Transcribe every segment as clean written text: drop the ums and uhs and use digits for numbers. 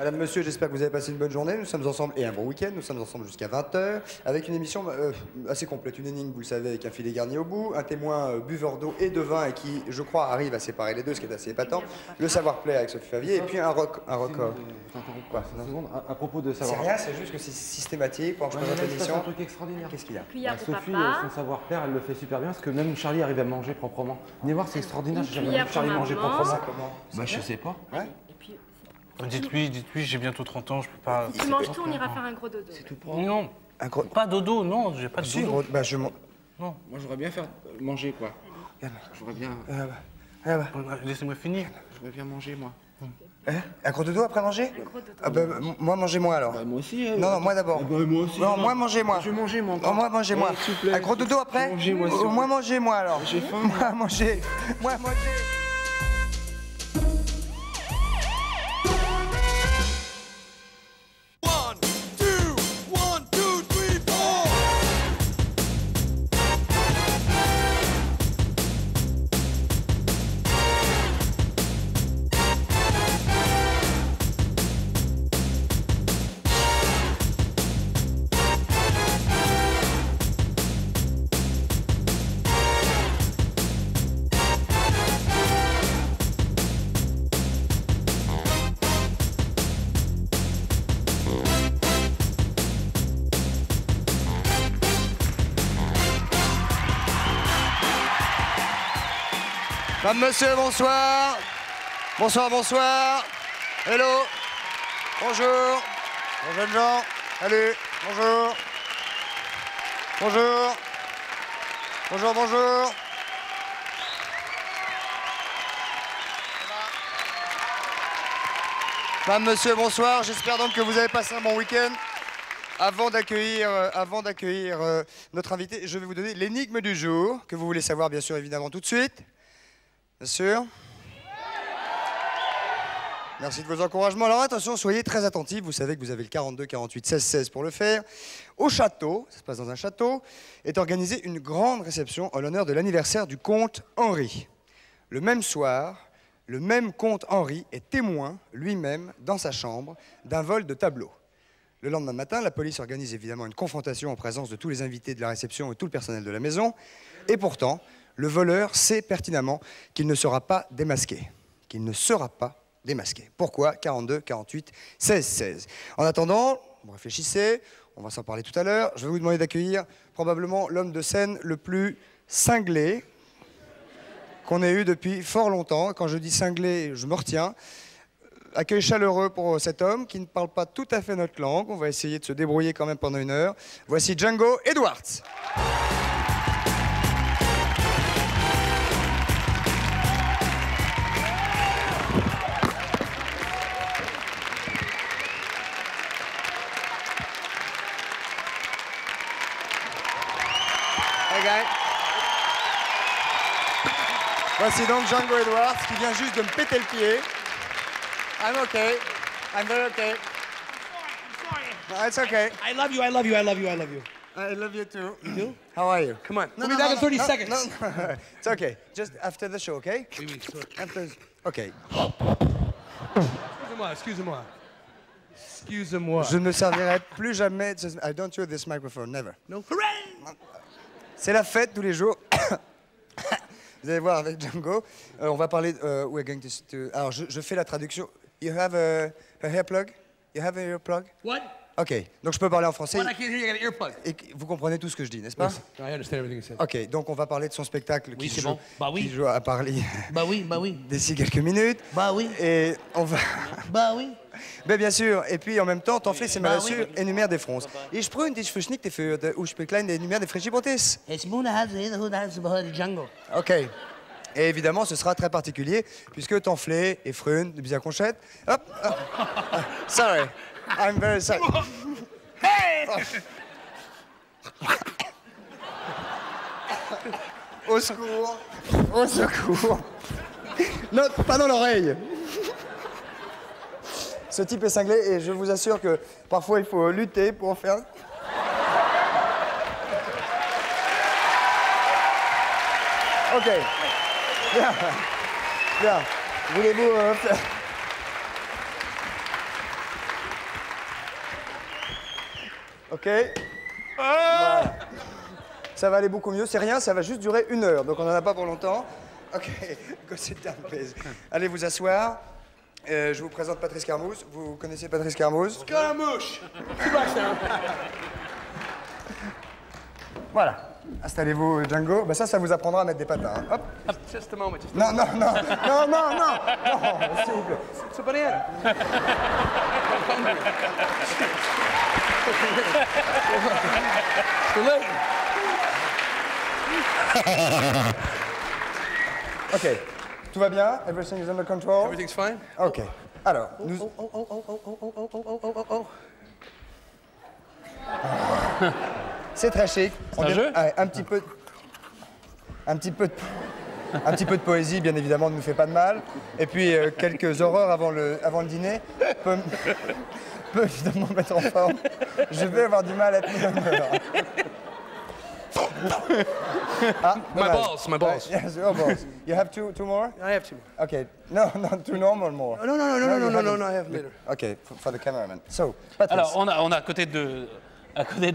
Madame, monsieur, j'espère que vous avez passé une bonne journée. Nous sommes ensemble, et un bon week-end, nous sommes ensemble jusqu'à 20h, avec une émission assez complète. Une énigme, vous le savez, avec un filet garni au bout, un témoin buveur d'eau et de vin, et qui, je crois, arrive à séparer les deux, ce qui est assez épatant. Le savoir-plaire avec Sophie Favier, et puis un record. Quoi, à propos de savoir. C'est rien, c'est juste que c'est systématique pour que je présente l'émission. C'est un truc extraordinaire. Qu'est-ce qu'il y a? Cuillère pour Sophie, papa. son savoir-faire, elle le fait super bien, parce que même Charlie arrive à manger proprement. Venez voir, c'est extraordinaire. J'ai jamais cuillère vu Charlie pour manger maman. proprement. Comment? Bah, je sais pas. Ouais. Et puis, Dites-lui, j'ai bientôt 30 ans, je peux pas... tu manges tout, on ira faire un gros dodo. C'est tout propre. Non, Un gros... pas dodo, non, j'ai pas de Si, dodo. bah, je... Non. Moi, j'aurais bien faire manger, quoi. J'aurais bien... Laissez-moi finir. J'aurais bien manger, moi. Hein? Un gros dodo après manger? Un gros dodo. Ah bah, moi, mangez-moi alors. Bah, moi aussi. Non, moi d'abord. Bah, moi aussi. Non, moi, mangez-moi. Je vais manger, moi. Non, moi, mangez-moi. S'il vous plaît. Un gros dodo après? Mangez-moi, s'il vous plaît. Moi, mangez-moi alors. J'ai faim. Moi, mangez. Moi, mangez. Madame, monsieur, bonsoir. Bonsoir, bonsoir. Hello. Bonjour. Bonjour, jeunes gens. Salut. Bonjour. Bonjour. Bonjour, bonjour. Madame, monsieur, bonsoir. J'espère donc que vous avez passé un bon week-end. Avant d'accueillir notre invité, je vais vous donner l'énigme du jour, que vous voulez savoir, bien sûr, évidemment, tout de suite. Bien sûr. Merci de vos encouragements. Alors attention, soyez très attentifs. Vous savez que vous avez le 42 48 16 16 pour le faire. Au château, ça se passe dans un château, est organisée une grande réception en l'honneur de l'anniversaire du comte Henri. Le même soir, le même comte Henri est témoin, lui-même, dans sa chambre, d'un vol de tableaux. Le lendemain matin, la police organise évidemment une confrontation en présence de tous les invités de la réception et tout le personnel de la maison. Et pourtant, le voleur sait pertinemment qu'il ne sera pas démasqué. Qu'il ne sera pas démasqué. Pourquoi 42, 48, 16, 16. En attendant, vous réfléchissez, on va s'en parler tout à l'heure. Je vais vous demander d'accueillir probablement l'homme de scène le plus cinglé qu'on ait eu depuis fort longtemps. Quand je dis cinglé, je me retiens. Accueil chaleureux pour cet homme qui ne parle pas tout à fait notre langue. On va essayer de se débrouiller quand même pendant une heure. Voici Django Edwards. Voici donc Django Edwards qui vient juste de me péter le pied. I'm okay. I'm very okay. No, it's okay. I love you, I love you, I love you, I love you. I love you too. You do? How are you? Come on. We'll be back in 30 seconds. No, it's okay. Just after the show, okay? Oui, oui, sure. After. Okay. Excusez-moi, excusez-moi. Excusez-moi. Je ne me servirai plus jamais. I don't use this microphone, never. No. Hooray! C'est la fête tous les jours. Vous allez voir avec Django. On va parler. We're going to. Alors, je fais la traduction. You have a hair plug? You have a hair plug? What? Ok. Donc je peux parler en français. What? I can't hear you, I got an earplug. Et vous comprenez tout ce que je dis, n'est-ce pas? Yes, I understand everything you said. Ok. Donc on va parler de son spectacle Oui, qui c'est joue, bon. Bah oui. qui joue à Paris Bah oui, d'ici quelques minutes. Bah oui. Et on va. Bah oui. Ben bien sûr. Et puis en même temps, Tanfle c'est mal Bah oui. sûr et numéro des fronces. Ich sprühe dich für Schnick für Uspeklein des numéros des Frischibotis. It's Moon has the jungle. Ok. Et évidemment, ce sera très particulier, puisque Tanflé et Frune de Bizaconchette. Hop, hop. Sorry. I'm very sorry. Hey! Au secours. Au secours. Non, pas dans l'oreille. Ce type est cinglé et je vous assure que parfois il faut lutter pour en faire. Ok. Bien. Bien. Voulez-vous faire... Ok. Voilà. Ça va aller beaucoup mieux. C'est rien, ça va juste durer 1 heure. Donc on n'en a pas pour longtemps. Ok. Go sit down, please. Allez vous asseoir. Je vous présente Patrice Carmouze. Vous connaissez Patrice Carmouze? Scaramouche. Voilà. Installez-vous, Django. Bah ça vous apprendra à mettre des patins. Hein. Hop. Just a moment. Just Non, non, non, non, non, non, non, s'il vous plaît. It's a banana. Too late. Ok. Tout va bien? Everything is under control? Everything's fine? Ok. Alors, nous... C'est très chic. un jeu Un petit peu de poésie, bien évidemment, ne nous fait pas de mal. Et puis, quelques horreurs avant le dîner peut évidemment mettre en forme. Je vais avoir du mal à tenir l'humeur. Ah, My dommage. balls, my balls. Yes, your balls. You have two more? I have two. Okay. No, two normal more. No, I have later. Okay, for the cameraman. So, Patrice. Alors, on a à côté de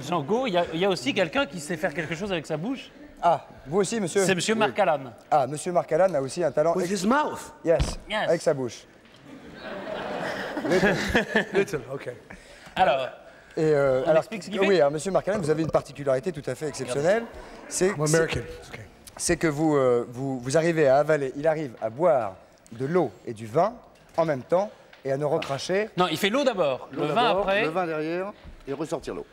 Django, il y a aussi quelqu'un qui sait faire quelque chose avec sa bouche. Ah, vous aussi, monsieur? C'est Monsieur Marc Allan. Ah, monsieur Marc Allan a aussi un talent. With his mouth. Yes, Yes. avec sa bouche. Little, okay. Alors, Et alors, explique ce qu'il fait? oui, alors, monsieur Marc Allan, vous avez une particularité tout à fait exceptionnelle. I'm American. It's okay. C'est que vous arrivez à avaler, il arrive à boire de l'eau et du vin en même temps et à ne recracher. non, il fait l'eau d'abord, le vin D'abord, après. le vin derrière et ressortir l'eau.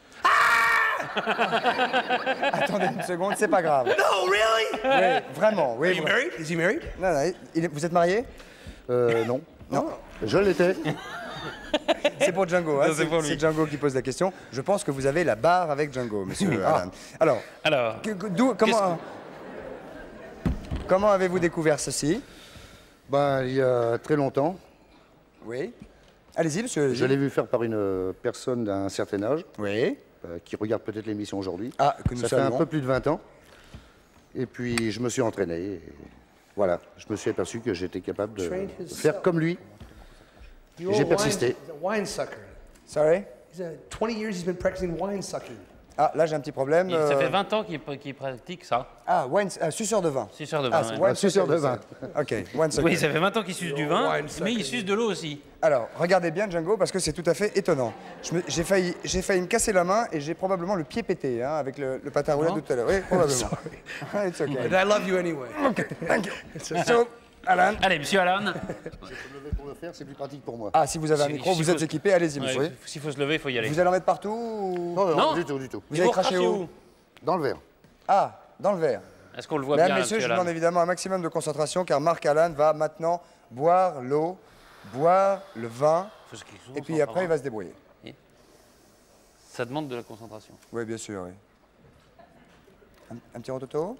Attendez une seconde, c'est pas grave. No, really? Oui, vraiment, oui. Are you married? Is he married? Non, non, vous êtes marié? Non. Non. Je l'étais. C'est pour Django, hein, Non, c'est pour lui. c'est Django qui pose la question. Je pense que vous avez la barre avec Django, monsieur Allan. Alors, Alors, comment avez-vous découvert ceci? Ben, il y a très longtemps, Oui. Allez-y, monsieur. je l'ai vu faire par une personne d'un certain âge, Oui. qui regarde peut-être l'émission aujourd'hui. Ah, que nous Ça fait un saluons. peu plus de 20 ans. Et puis, je me suis entraîné. Et voilà, je me suis aperçu que j'étais capable de Trained his faire son. comme lui. You're J'ai a persisté. He's a wine sucker. Sorry? 20 years he's been practicing wine sucking. Ah, là, j'ai un petit problème. ça fait 20 ans qu'il pratique ça. Ah, suceur de vin. Suceur de Ah, vin. c'est ouais. wine Un suceur de sucker. Ok, wine sucker. Oui, ça fait 20 ans qu'il suce du vin, wine mais il sucker. suce de l'eau aussi. Alors, regardez bien, Django, parce que c'est tout à fait étonnant. J'ai failli me casser la main et j'ai probablement le pied pété hein, avec le patin roulé de tout à l'heure. Oui, probablement. It's okay. But I love you anyway. Thank you. So, Allan. Allez, Monsieur Allan. Je peux me lever pour le faire, c'est plus pratique pour moi. Ah, si vous avez un Si- micro, si vous êtes faut- équipé, allez-y, monsieur. Ouais, S'il faut se lever, il faut y aller. Vous allez en mettre partout ou... Non, Non. du tout, du tout. Vous avez craché recrachez où? Dans le verre. Ah, dans le verre. Est-ce qu'on le voit Mesdames, bien, messieurs, je Monsieur vous Allan? demande évidemment un maximum de concentration car Marc Allan va maintenant boire l'eau, boire le vin Faut qu'il et puis s'en après il va. va se débrouiller. Ça demande de la concentration. Oui, bien sûr, oui. Un petit rototo.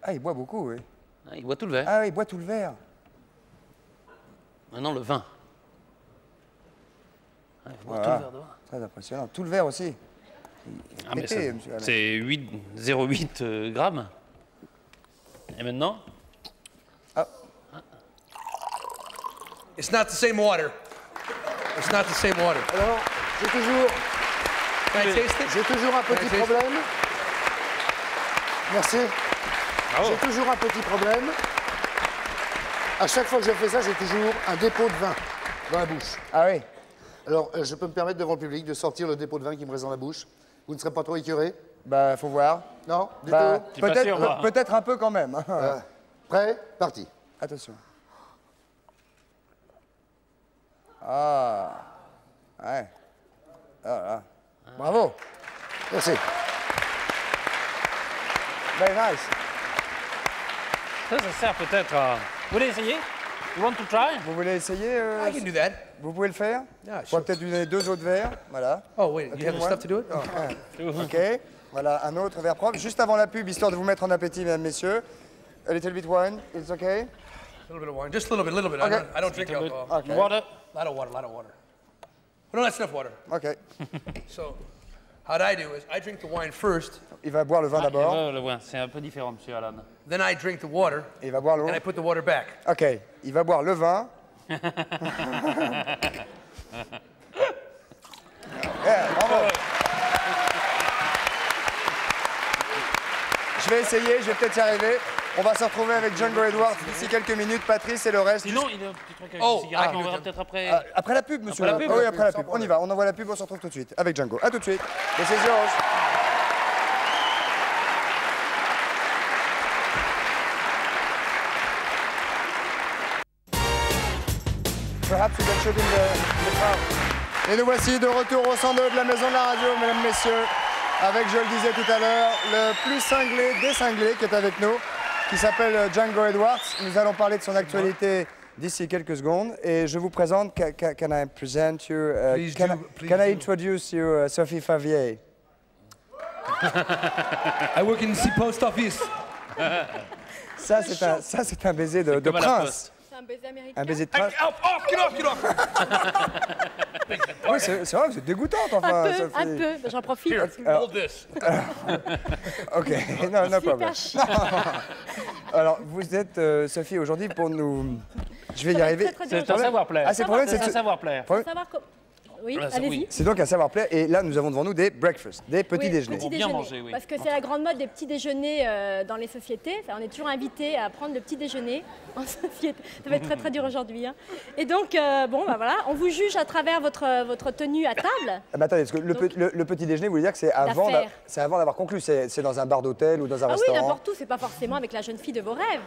Ah, il boit beaucoup, oui. Ah, il boit tout le verre. Ah oui, il boit tout le verre. Maintenant, le vin. Ah, il boit Voilà. tout le verre de vin. Très impressionnant. Tout le verre aussi. Ah, mais Pété, ça- monsieur Allan. c'est 0,8 grammes. Et maintenant? It's not the same water. It's not the same water. Alors, j'ai toujours, Can I taste it? j'ai toujours un petit Merci. problème. Merci. Bravo. J'ai toujours un petit problème. À chaque fois que je fais ça, j'ai toujours un dépôt de vin dans la bouche. Ah oui. Alors, je peux me permettre devant le public de sortir le dépôt de vin qui me reste dans la bouche. Vous ne serez pas trop écœuré? Bah, faut voir. Non? Du Bah, tout? suis pas sûr, moi. peut-être un peu quand même. Prêt? Parti. Attention. Ah. Ouais. Ah là. Bravo. Merci. Very nice. Ça sert peut-être à... Vous voulez essayer? You want to try? Vous voulez essayer I can do that. Vous pouvez le faire? Yeah, On sure. va peut-être lui donner 2 autres verres. Voilà. Oh, wait, you have the moi. stuff to do it? Oh. OK. Voilà, un autre verre propre. Juste avant la pub, histoire de vous mettre en appétit, mesdames, messieurs. A little bit wine, it's OK? A little bit of wine. Just a little bit. Okay. I don't drink Little bit. alcohol. Okay. Water? A lot of water. No, that's enough water. OK. So, what I do is I drink the wine first, Il va boire le vin d'abord. Le vin, c'est un peu différent, Monsieur Allan. then I drink the water, Et il va boire l'eau. and I put the water back. OK. Il va boire le vin. Bravo. Je vais essayer, je vais peut-être y arriver. On va se retrouver avec Django Edwards d'ici quelques minutes, Patrice et le reste. Sinon, il y a un petit truc avec Oh, une cigarette, ah, on verra peut-être après. Après la pub, monsieur. Après la pub. Ah oui, après la pub. On y va, on envoie la pub, on se retrouve tout de suite avec Django. A tout de suite. Et c'est Zeros. Perhaps you can shoot in the crowd. Et nous voici de retour au 102 de la maison de la radio, mesdames, messieurs, avec, je le disais tout à l'heure, le plus cinglé des cinglés qui est avec nous, qui s'appelle Django Edwards. Nous allons parler de son actualité d'ici quelques secondes. Et je vous présente, can I present you, Please can, do, I, please can I do. introduce you, Sophie Favier? I work in the post office. Ça, c'est un baiser de comme à la prince. poste. C'est un baiser américain. Un baiser de prince. Get off, get off. Oui, c'est vrai, vous êtes dégoûtante, enfin, Sophie. Un peu, j'en profite. Hold this. Ok, no problem. Super chiant. Alors, vous êtes, Sophie, aujourd'hui pour nous... Je vais y Ça va arriver. être très, très dur C'est un aujourd'hui. savoir-plaire. Ah, c'est le problème, C'est c'est un que... savoir-plaire. Faut savoir Oui, Voilà, ça, allez-y. oui. C'est donc un savoir-plaire. Et là, nous avons devant nous des breakfasts, des petits Oui, déjeuners. petit Bien déjeuner. manger, oui. Parce que c'est la grande mode des petits déjeuners dans les sociétés. Enfin, on est toujours invité à prendre le petit déjeuner en société. Ça va être très très dur aujourd'hui. Hein. Et donc, bon, bah voilà, on vous juge à travers votre tenue à table. Ah, bah, attendez, parce que le petit déjeuner, vous voulez dire que c'est avant L'affaire. d'avoir conclu. C'est dans un bar d'hôtel ou dans un Ah oui, restaurant. n'importe où, c'est pas forcément avec la jeune fille de vos rêves.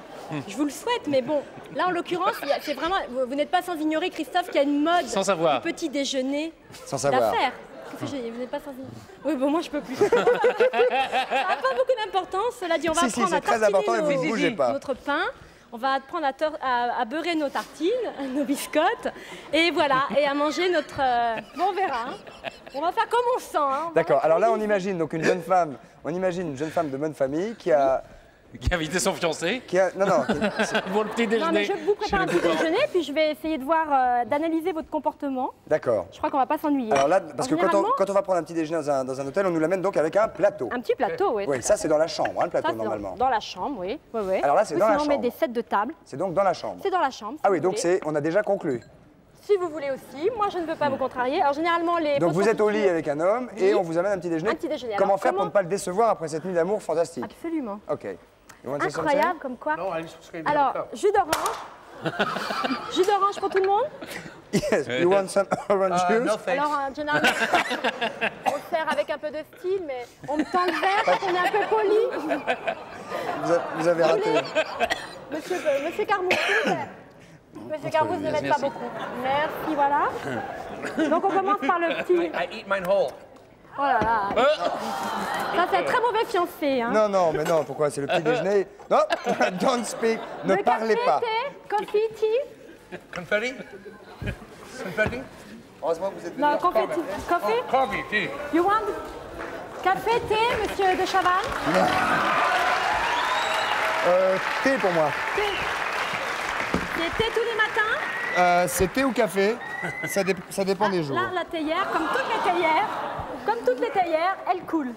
Je vous le souhaite, mais bon, là en l'occurrence, c'est vraiment, vous n'êtes pas sans ignorer, Christophe, qu'il y a une mode Sans savoir. du petit déjeuner Sans savoir. d'affaires. Qu'est-ce que j'ai dit? Vous n'êtes pas sans ignorer? Oui, bon, moi je peux plus. Ça n'a pas beaucoup d'importance. Cela dit, on va Si, apprendre c'est à très tartiner important et vous ne bougez pas. notre pain. On va apprendre à beurrer nos tartines, nos biscottes, et voilà, et à manger notre... Bon, on verra. Hein. On va faire comme on sent. Hein. D'accord. Alors là, on imagine donc une jeune femme. On imagine une jeune femme de bonne famille qui a, Qui a invité son fiancé non, pour le petit Non, mais déjeuner. je vous prépare un chez les petit beaux-parents. déjeuner, puis je vais essayer de voir, d'analyser votre comportement. d'accord. Je crois qu'on va pas s'ennuyer. Alors là, parce que Généralement, quand on va prendre un petit déjeuner dans un hôtel, on nous l'amène donc avec un plateau. un petit plateau, oui. Oui, ça c'est dans la chambre, hein, le plateau Ça, c'est normalement. dans la chambre, oui. Oui, oui. Alors là, c'est Oui, dans la sinon, on met chambre. des sets de table. C'est donc dans la chambre. C'est dans la chambre. si Ah oui, vous donc voulez. on a déjà conclu. Si vous voulez aussi. Moi, je ne veux pas vous contrarier. Alors, généralement, les. Donc postes vous êtes au lit constitués- avec un homme et Oui. on vous amène un petit déjeuner. Un petit déjeuner. Comment Alors, faire pour comment- ne pas le décevoir après cette nuit d'amour fantastique? Absolument. Ok. You want to say something? Incroyable, comme quoi. Non, allez, je serai Alors, jus d'orange. Jus d'orange pour tout le monde. Yes, you want some orange juice? No thanks. Alors, généralement, on le sert avec un peu de style, mais on me tend le verre quand on est un peu poli. Vous avez raté. Monsieur Carmouche, s'il vous plaît. Monsieur Carmouche ne m'aide pas beaucoup. Merci, voilà. Donc, on commence par le petit. I eat mine whole. Oh là là. Ça, c'est un très mauvais fiancé. Hein. Non, mais non, pourquoi? C'est le petit déjeuner. Non, don't speak, ne Le parlez café, pas. thé, coffee, tea. Confetti? Confetti? Heureusement que vous êtes venu. Non, coffee, coffee. Coffee, tea. You want café, thé, monsieur de Chavannes? Thé pour moi. C'est thé tous les matins? C'est thé ou café? Ça dépend des jours. Là, la théière, comme toutes les théières, elle coule.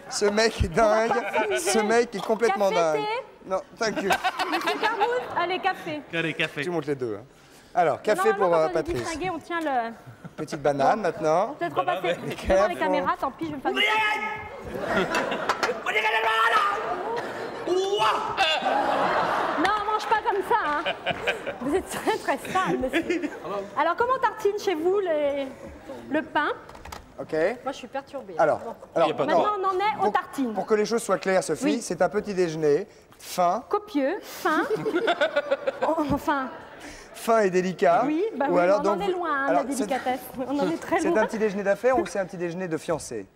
Ce mec est dingue. Ce mec est complètement Café, dingue. thé. Non, thank you. Monsieur Carmouche, allez, café. Allez, café. Tu montes les deux. Hein. Alors, café Normalement, pour quand on est Patrice. distingué, on tient le... Petite banane maintenant. Peut-être repasser devant les caméras, tant pis, je vais me faire... Non, mange pas comme ça, hein. Vous êtes très très sale, monsieur. Alors, comment tartine chez vous le pain? Ok. Moi, je suis perturbée. Alors, Bon. non. Maintenant, on en est aux Pour- tartines. Pour que les choses soient claires, Sophie, Oui. c'est un petit déjeuner fin, Copieux, fin, enfin, fin et délicat. oui, bah Ou oui, alors, on donc, en est loin, hein, alors, la délicatesse. On en est très C'est loin. un petit déjeuner d'affaires ou c'est un petit déjeuner de fiancé?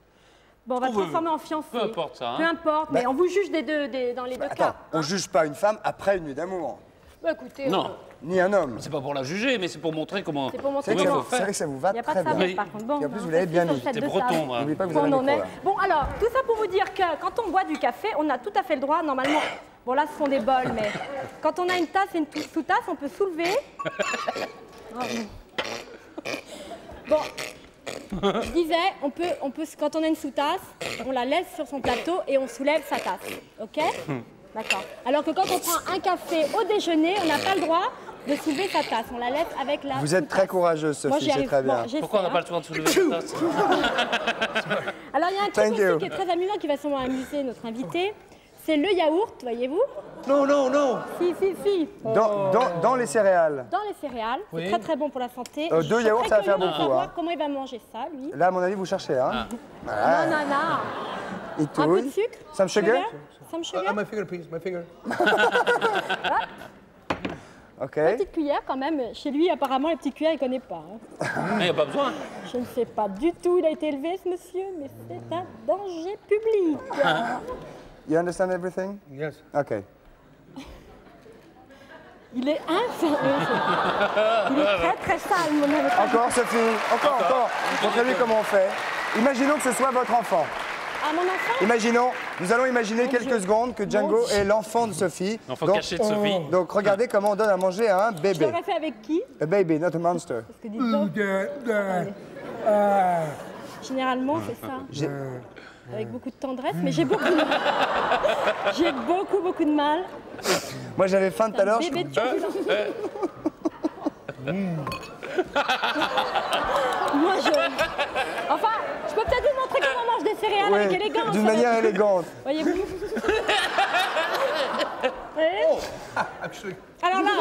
Bon, on va Trouve- transformer en fiancé. peu importe ça, hein. Peu importe, mais on vous juge dans les deux Attends, cas. on juge pas une femme après une nuit d'amour, Bah, écoutez, Non, ni un homme. c'est pas pour la juger, mais c'est pour montrer comment. c'est pour montrer C'est vrai, comment. c'est vrai que ça vous va Il n'y a pas très de savoir, bien. par contre. Bon, Et en plus, on vous l'avez fait bien sur mis. cette T'es de breton, table. moi. N'oubliez pas que vous Où avez on un en micro, est. là. Bon, alors, tout ça pour vous dire que quand on boit du café, on a tout à fait le droit, normalement. Bon, là, ce sont des bols, mais quand on a une tasse et une sous-tasse, on peut soulever. Bon, je disais, on peut, quand on a une sous-tasse, on la laisse sur son plateau et on soulève sa tasse. OK? D'accord. Alors que quand on prend un café au déjeuner, on n'a pas le droit de soulever sa tasse. On la laisse avec la Vous êtes très sous-tasse. courageuse, Moi, Sophie, j'y c'est arrive. très Bon, bien. j'ai Pourquoi on fait, n'a pas hein. le soin de soulever la tasse? Alors, il y a un Thank truc you. aussi qui est très amusant, qui va sûrement amuser notre invité. C'est le yaourt, voyez-vous? No, no, no. Si. Dans les céréales. Dans les céréales, c'est très très bon pour la santé. Deux Je suis yaourts, très ça va faire curieuse de beaucoup, savoir hein. comment il va manger ça, lui. Là, à mon avis, vous cherchez, hein. Non. Il Un peu touille. de sucre. Some sugar? Some sugar. My finger, please. My finger. OK. Petite cuillère quand même. Chez lui, apparemment, les petites cuillères, il ne connaît pas. hein. Il n'y a pas besoin. Je ne sais pas du tout. Il a été élevé, ce monsieur, mais c'est un danger public. You understand everything? Yes. OK. Il est infernal. Il est très très sale, mon ami. Encore, Sophie. Encore. Montrez-lui comment on fait. Imaginons que ce soit votre enfant. Ah, mon enfant? Nous allons imaginer quelques Dieu. secondes que Django Mon Dieu. est l'enfant de Sophie. L'enfant Donc- caché de Sophie. Donc regardez comment on donne à manger à un Je bébé. l'aurais fait avec qui? A baby, not a monster. Parce que dites donc, généralement, c'est ça. J'ai- Avec beaucoup de tendresse, mais j'ai beaucoup de mal. J'ai beaucoup de mal. Moi j'avais faim tout à l'heure. Bébé turbulent. Moi, Enfin, je peux peut-être vous montrer comment on mange des céréales avec Oui, élégance. d'une ça va manière être- élégante. Voyez-vous? Oui. Actually. Alors là,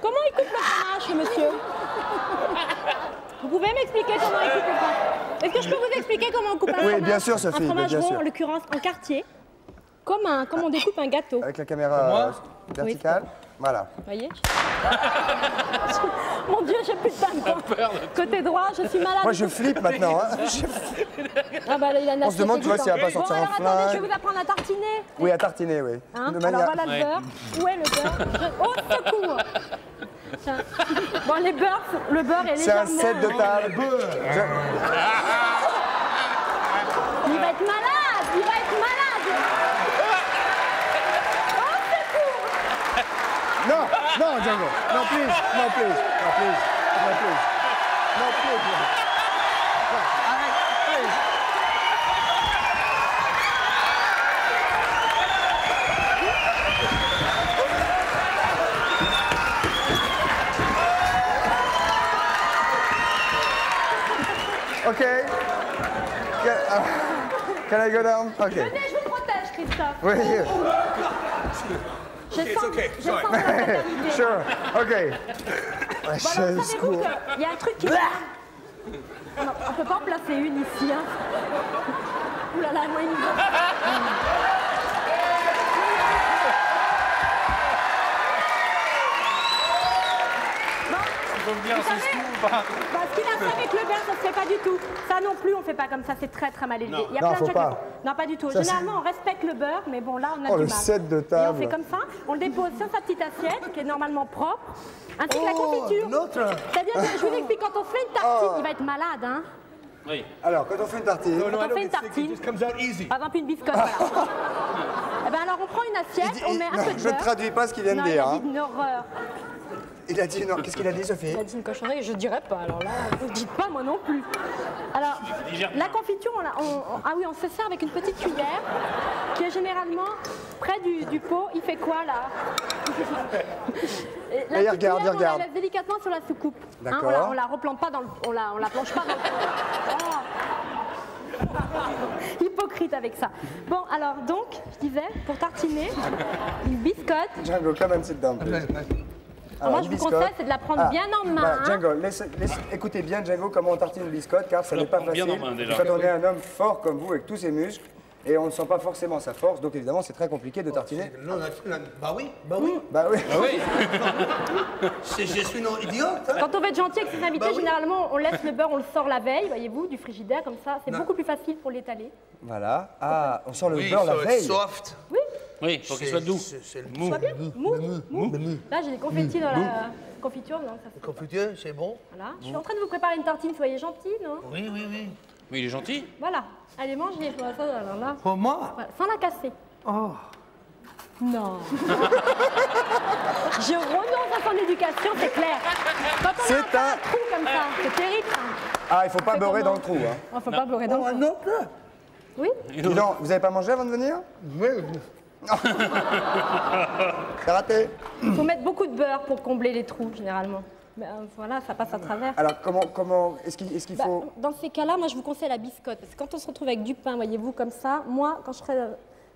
comment il coupe le fromage, ce monsieur? Vous pouvez m'expliquer comment il coupe le fromage? Est-ce que je peux vous expliquer comment on coupe un fromage? Oui, bien sûr, Sophie, Un fromage bien rond, sûr. en l'occurrence en quartier, comme on découpe un gâteau. Avec la caméra verticale. Voilà. Vous voyez? Mon Dieu, j'ai plus de temps. Côté droit, je suis malade. Moi je flippe maintenant. Hein. Ah bah, là, il a une On se demande, tu vois, s'il va pas sortir bon, un alors, attendez, je flingue. vais vous apprendre à tartiner. Oui, à tartiner, oui. Hein, De alors manière- voilà le Ouais. beurre. Où est le beurre? Au secours! Tiens. Bon, le beurre est C'est un légèrement... set de table. Il va être malade! Il va être malade! Au secours! Non, Django. Non, please. No, please. No, please. No, please. No, please. No. Arrête, please. Okay. Can I go down? Okay. Venez, je vous protège, Christophe. Oui. J'ai sens, okay, j'ai sorry. sens la fraternité. Sure. Okay. Bon, alors, savez-vous qu'il y a un truc qui... Non, on peut pas en placer une ici, hein. Ouh là là, moi, il me Faut bien, Vous c'est savez, tout ou pas? Bah, ce qu'il a fait avec le beurre, ça se fait pas du tout. Ça non plus, on fait pas comme ça, c'est très très mal élevé. Il y a Non, plein de faut gens pas. qui... Non, pas du tout. Ça, Généralement, on respecte le beurre, mais bon, là, on a Oh, du le mal. set de Et on table. fait comme ça, on le dépose sur sa petite assiette, qui est normalement propre, ainsi que la confiture. C'est-à-dire que je vous explique, quand on fait une tartine, il va être malade, hein. Oui. Alors, quand on fait une tartine, Quand on fait une tartine, It comes out easy. par exemple une biscotte, voilà. Eh ben alors, on prend une assiette, on met un peu de je beurre. ne traduis pas ce qu'il vient de Non, dire. il a hein. dit une horreur. Il a dit non. Qu'est-ce qu'il a dit, Sophie? Il a dit une cochonnerie, je dirais pas. Alors là, vous dites pas, moi non plus. Alors, la confiture, ah oui, on se sert avec une petite cuillère qui est généralement près du pot. Il fait quoi là? Et la Et il petite regarde, cuillère, il on la regarde. laisse délicatement sur la soucoupe. D'accord. On la replante pas dans le, on la plonge pas dans le. Oh. Hypocrite avec ça. Bon, alors donc, je disais, pour tartiner, une biscotte. Django, come and sit down, please. Alors, Moi, une je vous biscotte. conseille, c'est de la prendre bien en main. Voilà, Django, écoutez bien, Django, comment on tartine une biscotte, car ça n'est pas prend bien facile. en main, déjà. Quand on est un homme fort comme vous, avec tous ses muscles, et on ne sent pas forcément sa force, donc évidemment, c'est très compliqué de tartiner. Non, bah oui, bah oui. Bah oui. Ah oui. Je suis non idiote. Hein. Quand on veut être gentil avec ses invités, Bah oui. généralement, on laisse le beurre, on le sort la veille, voyez-vous, du frigidaire, comme ça. C'est beaucoup plus facile pour l'étaler. Voilà. Ah, on sort le Oui, beurre la so it's veille. soft. Oui, faut qu'il soit doux. C'est le Mou. Pas bien? Mou. Là, j'ai des confettis dans la confiture. Non, ça fait... computer, c'est bon. Voilà. Je suis en train de vous préparer une tartine, soyez gentils, non? Oui, oui, oui. Oui, il est gentil. Voilà. Allez, mangez. Voilà, ça, alors là. Pour moi. Voilà, sans la casser. Oh. Non. Je renonce à son éducation, c'est clair. Quand on a C'est un un- trou comme ça, c'est terrible. Ça. Ah, il faut pas C'est beurrer comment dans le trou. Hein. On ne faut pas beurrer dans le trou. Non, Oui? Dis donc, vous avez pas mangé avant de venir? oui. C'est raté. Il faut mettre beaucoup de beurre pour combler les trous, généralement. Ben, voilà, ça passe à travers. Alors, est-ce qu'il Bah, faut... dans ces cas-là, moi, je vous conseille la biscotte. Parce que quand on se retrouve avec du pain, voyez-vous, comme ça, moi, quand je ferai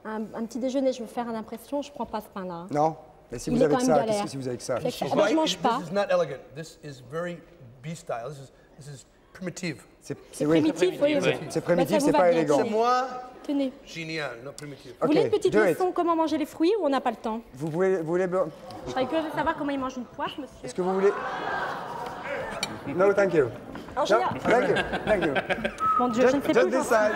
un petit déjeuner, je veux faire une impression, je prends pas ce pain-là. Hein. Non. Mais si Il vous est avez quand que même ça, galère. qu'est-ce que vous avez que ça? Ah bah, je mange pas. This is not elegant. This is very B-style. This is primitive. C'est Primitif, oui. C'est Bah, primitif, ça vous c'est va pas bien. élégant. C'est moi, Tenez. génial, not primitive. Vous voulez une Ok, petite do it. leçon comment manger les fruits ou on n'a pas le temps? Vous voulez... Je serais curieuse de savoir comment ils mangent une poire, monsieur. Est-ce que vous voulez... No, thank you. En No, général, thank you. Thank you. mon Dieu, je ne sais Just plus. this side.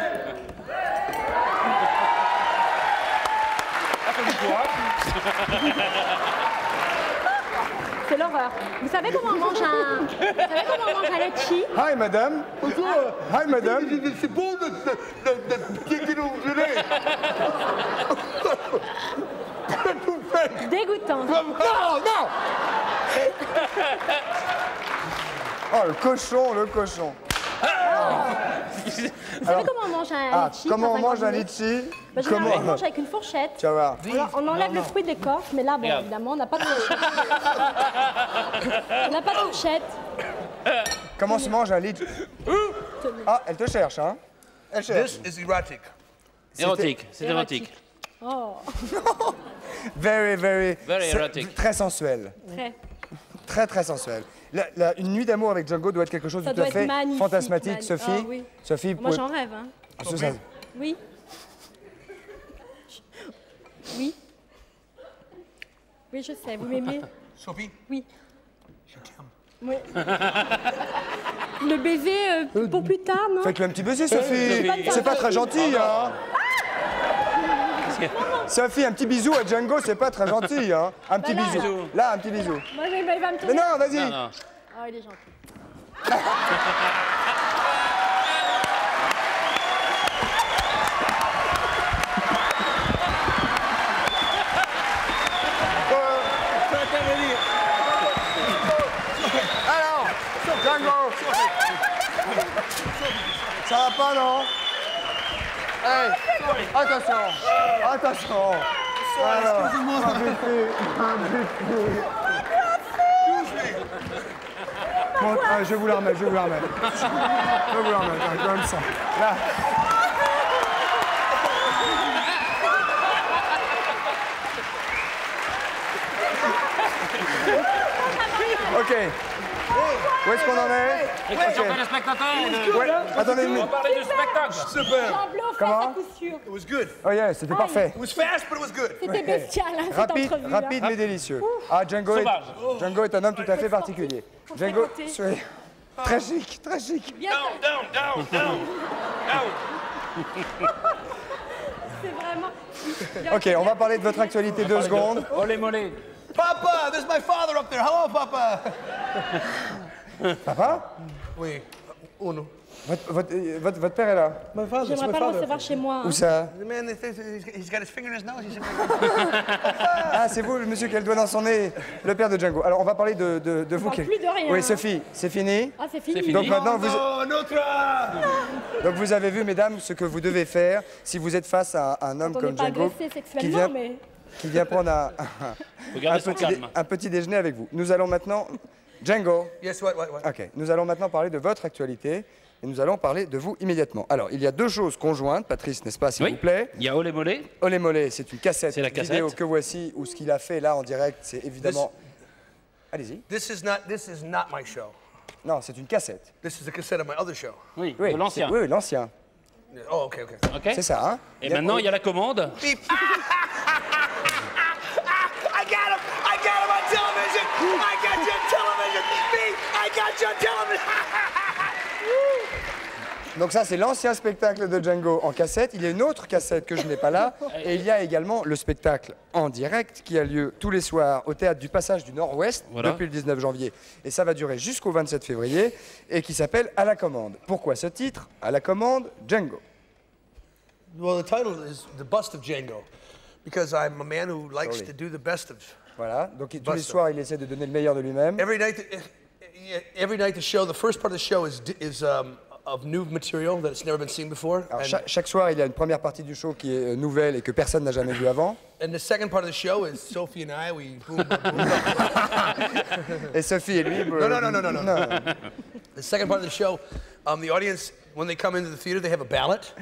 C'est l'horreur. Vous savez comment on mange un... Vous savez comment on mange un litchi? Hi, madame. Hi, madame. C'est bon de piquer au gelé. Dégoûtant. Non, non. Oh, le cochon. Vous savez comment on mange un Ah, litchi? comment dans on mange un granulé? litchi? Bah, généralement, on mange avec une fourchette. Tu vas voir. Alors, on enlève le fruit d'écorce, mais là, bon, Regarde. évidemment, on n'a pas de fourchette. On n'a pas de fourchette. Comment se mange un litchi? Ah, elle te cherche, hein? Elle cherche. This is erotic. Érotique, c'est érotique. Oh, Very, very... Very c'est erotic. Très sensuel. très. Très sensuel. Une nuit d'amour avec Django doit être quelque chose de Ça tout à doit fait être magnifique. fantasmatique. Sophie, Ah, oui. Sophie, Moi, j'en rêve, hein. Ça- Oui. Oui. Oui, je sais, vous m'aimez. Sophie, Oui. je t'aime. Oui. Le baiser pour plus tard, non? Faites-le un petit baiser, Sophie. Sophie. C'est pas très gentil, hein? Sophie, un petit bisou à Django, c'est pas très gentil, hein? Un petit Bah là, bisou. Là, un petit bisou. Moi, il va me Mais tourner. non, vas-y. Non, non. Oh, il est gentil. Alors, Django. Ça va pas, non? Hey, attention. Attention. Alors, un buffet. Bon, je vais vous la remettre, hein, comme ça. Là. Ok. Où est-ce qu'on en est? Et quand Ok. j'appelle le spectateur, Ouais, attendez une on va minute. parler du spectacle. Jean Bleu aux fesses Comment? à coup sûr. It was good. Oh yeah, c'était parfait. It was fast, but it was good. C'était bestial, hein, cette Rapide, entrevue. rapide mais délicieux. Ah, Django est un homme tout à fait particulier. Django, fréquenter. soyez très chic, très chic. Bien, Down. c'est vraiment... Ok, on va parler de votre actualité 2 secondes. Olé mollet. Papa, there's my father up there. Hello, Papa. Papa? Oui. Uno. Votre père est là. My father. J'aimerais pas le recevoir chez moi. Où Hein. ça? The man, he's got his finger in his nose. He's Ah, c'est vous, le monsieur qui a le doigt dans son nez, le père de Django. Alors, on va parler de vous. On parle plus de rien. Oui, Sophie, c'est fini. Ah, c'est fini. C'est fini. Donc maintenant, Oh, Neutra! donc vous avez vu, mesdames, ce que vous devez faire si vous êtes face à un homme On n'est comme pas Django agressé sexuellement, mais... qui vient prendre Faut garder son calme. un petit déjeuner avec vous. Nous allons maintenant... Django, Yes, what? ok, nous allons maintenant parler de votre actualité et nous allons parler de vous immédiatement. Alors, il y a 2 choses conjointes, Patrice, n'est-ce pas, s'il vous plaît? Il y a olé mollet. Olé Mollet, c'est une cassette, C'est la cassette. vidéo que voici, où ce qu'il a fait là en direct, c'est évidemment... Allez-y. This is not my show. Non, c'est une cassette. This is a cassette of my other show. Oui, Oui, de l'ancien. Oui, l'ancien. Oh, okay. Ok. C'est ça, hein? Et maintenant, il y a la commande. Beep. I got him on television. I got you on television. Me, I got you on television. Donc ça, c'est l'ancien spectacle de Django en cassette. Il y a une autre cassette que je n'ai pas là. Et il y a également le spectacle en direct qui a lieu tous les soirs au Théâtre du Passage du Nord-Ouest Voilà. depuis le 19 janvier. Et ça va durer jusqu'au 27 février et qui s'appelle À la commande. Pourquoi ce titre? À la commande, Django. Well, the title is The Bust of Django, because I'm a man who likes Slowly. to do the best of. Voilà. Donc tous les Buster. soirs, il essaie de donner le meilleur de lui-même. Every night, the show, the first part of the show is of new material that's never been seen before. Alors, chaque soir, il y a une première partie du show qui est nouvelle et que personne n'a jamais vue avant. And the second part of the show is Sophie and I, we boom, boom, boom. Et Sophie et lui... No. The second part of the show, the audience, when they come into the theater, they have a ballot.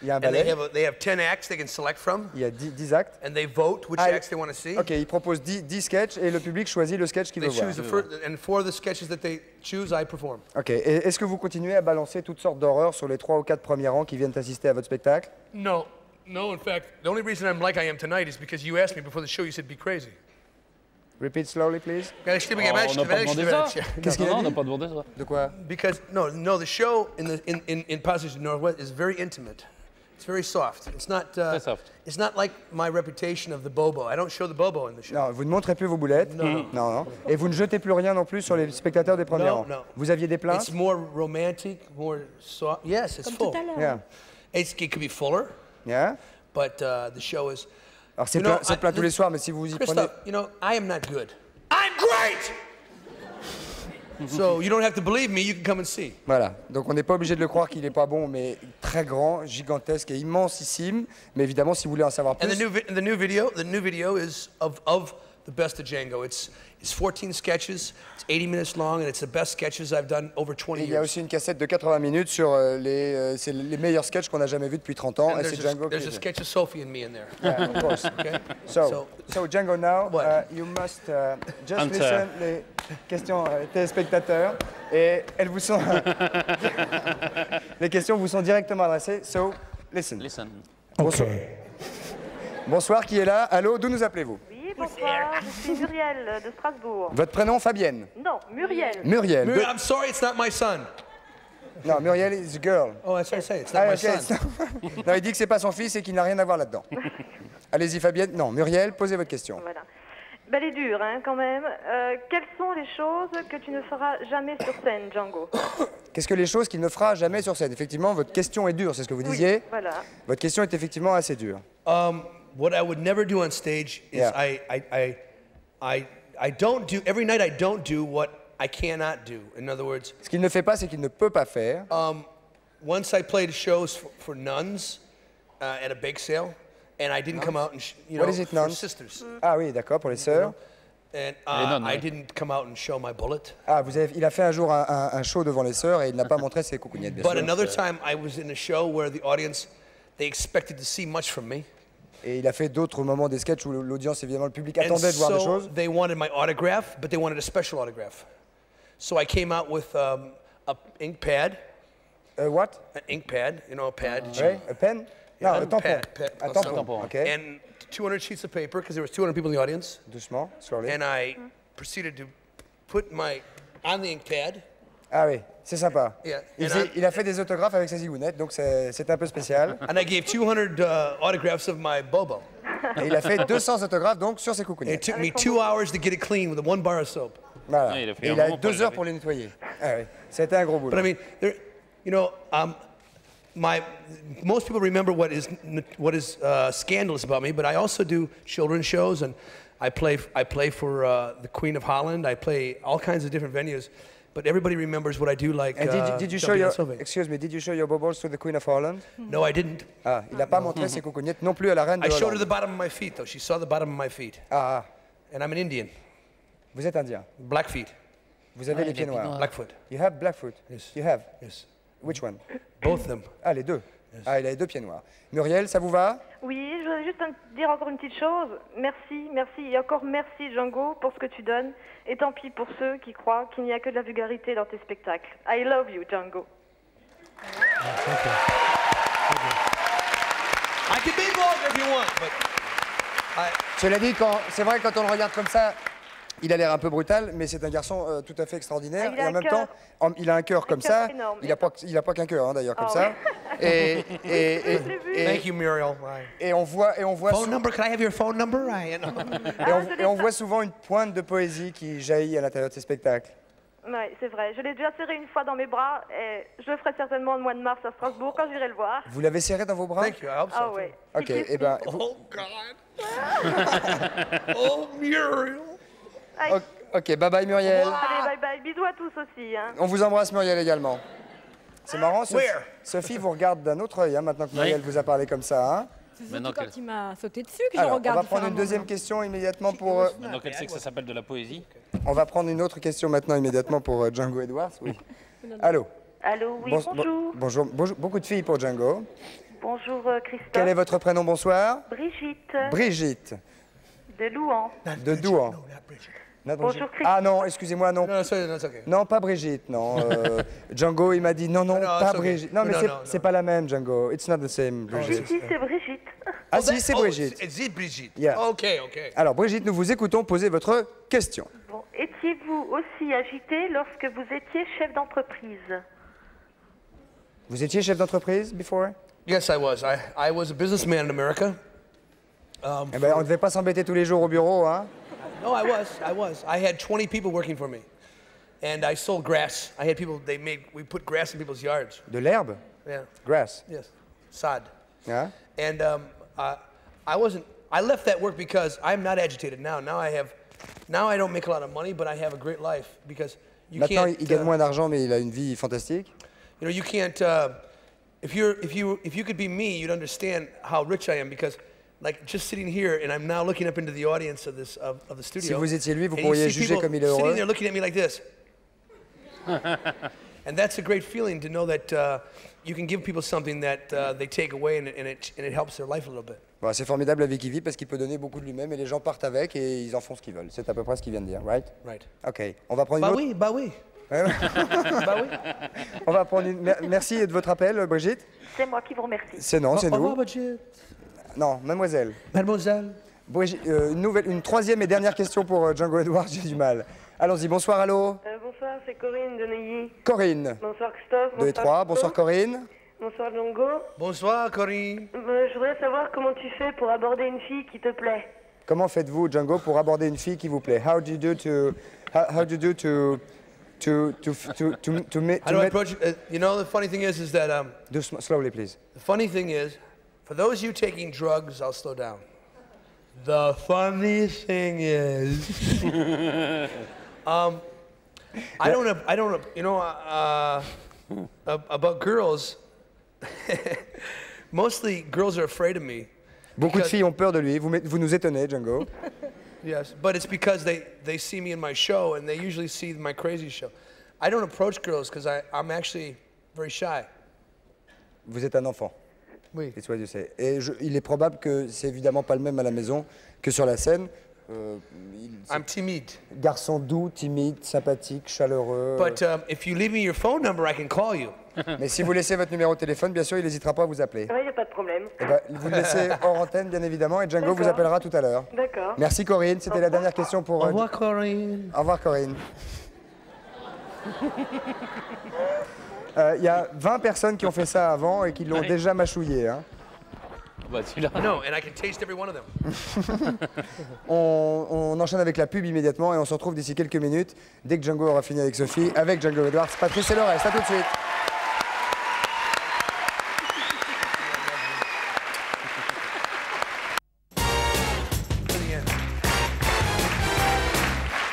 Il y a un And ballet, they have 10 acts they can select from. il y a 10 actes. And they vote which acts they want to see. Ok, il propose 10 sketchs et le public choisit le sketch qu'il They veut voir. choose the first, and for the sketches that they choose, I perform. Ok, et est-ce que vous continuez à balancer toutes sortes d'horreurs sur les 3 ou 4 premiers rangs qui viennent assister à votre spectacle? No, in fact, the only reason I'm like I am tonight is because you asked me before the show, you said be crazy. Repeat slowly, please. Oh, on n'a pas demandé ça. Qu'est-ce qu'il a Non, on dit? n'a pas demandé ça. De quoi? Because, no, the show in Passage Northwest is very intimate. It's very soft. It's not, Très soft. it's not like my reputation of the Bobo. I don't show the Bobo in the show. Non, vous ne montrez plus vos boulettes. Non. Et vous ne jetez plus rien non plus sur les spectateurs des premiers rangs. No. Vous aviez des plaintes? It's more romantic, more soft. Yes, it's Comme full. tout à l'heure. Yeah. It could be fuller, Yeah. but the show is... Alors c'est You know, plein tous les soirs, mais si vous y prenez... Christophe, I am not good. I'm great! So you don't have to believe me, you can come and see. Voilà, donc on n'est pas obligé de le croire qu'il n'est pas bon, mais très grand, gigantesque et immensissime. Mais évidemment, si vous voulez en savoir And plus... the new video is of the best of Django. It's 14 sketches, it's 80 minutes long, and it's the best sketches I've done over 20 Il y a years. aussi une cassette de 80 minutes sur c'est les meilleurs sketchs qu'on a jamais vus depuis 30 ans. And Et c'est Django qui there's a les fait. sketch of Sophie and me in there. Yeah, of course. Okay? So Django, now What? you must just Answer. listen les questions téléspectateurs et elles vous sont les questions vous sont directement adressées. So listen. Listen. Bonsoir. Bonsoir, qui est là? Allô, d'où nous appelez-vous? Oui, bonsoir, je suis Muriel de Strasbourg. Votre prénom, Fabienne? Non, Muriel. Muriel. Muriel, I'm sorry, it's not my son. Non, Muriel is a girl. Oh, that's what I say. It's not Ah, my ok. son. Non, il dit que c'est pas son fils et qu'il n'a rien à voir là-dedans. Allez-y, Fabienne. Non, Muriel, posez votre question. Voilà. Ben, elle est dure, hein, quand même. Quelles sont les choses que tu ne feras jamais sur scène, Django? Qu'est-ce que les choses qu'il ne fera jamais sur scène? Effectivement, votre question est dure, c'est ce que vous disiez. Voilà. Votre question est effectivement assez dure. What I would never do on stage is Yeah. I don't do, every night I don't do what I cannot do. In other words, Ce qu'il ne fait pas, c'est qu'il ne peut pas faire. once I played shows for nuns at a bake sale, and I didn't come out and, What is it, for nuns? sisters. Ah oui, d'accord, pour les sœurs. And nonnes, I ouais. didn't come out and show my bullet. Ah, il a fait un jour un show devant les sœurs et il n'a pas montré ses coucougnettes, bien But sûr. another time I was in a show where the audience, they expected to see much from me. Et il a fait d'autres moments des sketchs où l'audience, évidemment, le public And attendait de voir des so choses. they wanted my autograph, but they wanted a special autograph. So I came out with a ink pad, What? an ink pad, a pad. Oui, a pen? Yeah, Non, un tampon. pad. Un Also, tampon, ok. And 200 sheets of paper, because there was 200 people in the audience. Doucement, slowly. And I proceeded to put on the ink pad. Ah oui, c'est sympa. Yeah, Il a fait des autographes avec ses zigounettes, donc c'est un peu spécial. And I gave 200 autographs of my Bobo. Et il a fait 200 autographes, donc, sur ses And it coucougnettes. took me 2 hours to get it clean with 1 bar of soap. Voilà. Ah, il a fait Et un il a moment pour 2 les heures laver. pour les nettoyer. Ah oui, c'était un gros boulot. But I mean, most people remember what is scandalous about me, but I also do children's shows, and I play for the Queen of Holland. I play all kinds of different venues, but everybody remembers what I do, like And did you show jumping your, on Sylvie. excuse me, did you show your bubbles to the Queen of Holland? No, I didn't. Ah, il n'a pas montré ses coucougnettes non plus à la reine de I showed her the Hollande. bottom of my feet, though. She saw the bottom of my feet, Ah, and I'm an Indian, vous êtes indien. black feet, Vous avez les pieds noirs. Blackfoot. You have Blackfoot. Yes. You have. Yes, Which one? both of them. Ah, les deux. Ah, il a les deux pieds noirs. Muriel, ça vous va? Oui, je voudrais juste dire encore une petite chose. Merci, et encore merci, Django, pour ce que tu donnes. Et tant pis pour ceux qui croient qu'il n'y a que de la vulgarité dans tes spectacles. I love you, Django. I can be vulgar if you want, but Cela dit, c'est vrai, quand on le regarde comme ça, il a l'air un peu brutal, mais c'est un garçon tout à fait extraordinaire. Ah, il a et en un même cœur. temps, il a un cœur comme ça. énorme. Il n'a pas qu'un cœur, hein, d'ailleurs, comme Ah ça. Et, Je l'ai vu. thank you, Muriel. et on voit Phone number? Can I have your phone number? et on voit souvent une pointe de poésie qui jaillit à l'intérieur de ses spectacles. Oui, c'est vrai. Je l'ai déjà serré une fois dans mes bras et je le ferai certainement le mois de mars à Strasbourg quand j'irai le voir. Vous l'avez serré dans vos bras? Thank you. I hope so. Ah too. ouais. Ok, et ben, Oh God. Oh Muriel. Allez, ok, bye bye Muriel. bye bye. Bisous à tous aussi. Hein. On vous embrasse Muriel également. C'est marrant, Where? Sophie vous regarde d'un autre œil, hein, maintenant que Marielle vous a parlé comme ça. Hein. C'est Maintenant surtout quand qu'elle- il m'a sauté dessus que je Alors, on regarde va prendre une différemment deuxième maintenant. question immédiatement pour... Maintenant qu'elle sait que ça s'appelle de la poésie. on va prendre une autre question maintenant immédiatement pour Django Edwards. Oui. Allô. Allô, oui, Bon- bonjour. bonjour. Beaucoup de filles pour Django. Bonjour Christophe. Quel est votre prénom? Bonsoir. Brigitte, Brigitte, de Louan. de Douan. Not Bonjour, Brigitte. Christophe. Ah non, excusez-moi, non. No, no, it's okay. Non, pas Brigitte, non. Django, il m'a dit non, non, No, pas it's okay. Brigitte. Non, mais No, c'est no, c'est no. pas la même, Django. It's not the same, Si, Brigitte. si, c'est Brigitte. Ah si, c'est Brigitte. It's it, Brigitte. Yeah. Okay, okay. Alors, Brigitte, nous vous écoutons poser votre question. Bon, étiez-vous aussi agité lorsque vous étiez chef d'entreprise? Vous étiez chef d'entreprise before? Yes, I was. I was a businessman in America. Eh ben, on ne devait pas s'embêter tous les jours au bureau, hein. No, I was. I had 20 people working for me. And I sold grass. I had people, we put grass in people's yards. De l'herbe? Yeah, Grass. yes, sod. Hein? And I left that work because I'm not agitated now. Now I don't make a lot of money, but I have a great life because you Maintenant, can't, il gagne moins d'argent, mais il a une vie fantastique. you know, you can't, if you could be me, you'd understand how rich I am because like just sitting here and I'm now looking up into the audience of the studio. Si vous étiez lui, vous and you pourriez see juger people comme il est heureux. sitting there looking at me like this. And that's a great feeling to know that you can give people something that they take away and it helps their life a little bit. Bon, c'est formidable la vie qu'il vit parce qu'il peut donner beaucoup de lui-même et les gens partent avec et ils en font ce qu'ils veulent. C'est à peu près ce qu'il vient de dire, right? Right. Ok, on va prendre une Bah autre. oui, bah oui. Ouais. Bah oui. On va prendre une... Merci de votre appel, Brigitte. C'est moi qui vous remercie. C'est non, c'est Au revoir, nous. Brigitte. Non, mademoiselle. Mademoiselle. Brigitte, une troisième et dernière question pour Django Edwards, j'ai du mal. Allons-y, bonsoir, allô. Bonsoir, c'est Corinne de Neuilly. Corinne. Bonsoir Christophe. 2 et 3, bonsoir Corinne. Bonsoir Django. Bonsoir, Corinne. Je voudrais savoir comment tu fais pour aborder une fille qui te plaît. Comment faites-vous, Django, pour aborder une fille qui vous plaît? How do you do to How do I approach it? You know, the funny thing is that do slowly, please. the funny thing is, for those of you taking drugs, I'll slow down. The funny thing is, I don't, you know, about girls. Mostly, girls are afraid of me. Beaucoup de Because- filles ont peur de lui. Vous nous étonnez, Django. Yes, but it's because they see me in my show and they usually see my crazy show. I don't approach girls because I'm actually very shy. Vous êtes un enfant. Oui. It's what you say. Et il est probable que c'est évidemment pas le même à la maison que sur la scène. C'est I'm timid. garçon doux, timide, sympathique, chaleureux. But if you leave me your phone number, I can call you. Mais si vous laissez votre numéro de téléphone, bien sûr, il n'hésitera pas à vous appeler. Oui, il n'y a pas de problème. Eh ben, vous le laissez hors antenne, bien évidemment, et Django vous D'accord. appellera tout à l'heure. D'accord. Merci Corinne, c'était la dernière question pour... Au revoir, Corinne. Au revoir Corinne. Il y a 20 personnes qui ont fait ça avant et qui l'ont déjà mâchouillé. Hein. Bah, celui-là. No, and I can taste every one of them. On enchaîne avec la pub immédiatement et on se retrouve d'ici quelques minutes, dès que Django aura fini avec Sophie, avec Django Edwards, Patrice et le reste. À tout de suite.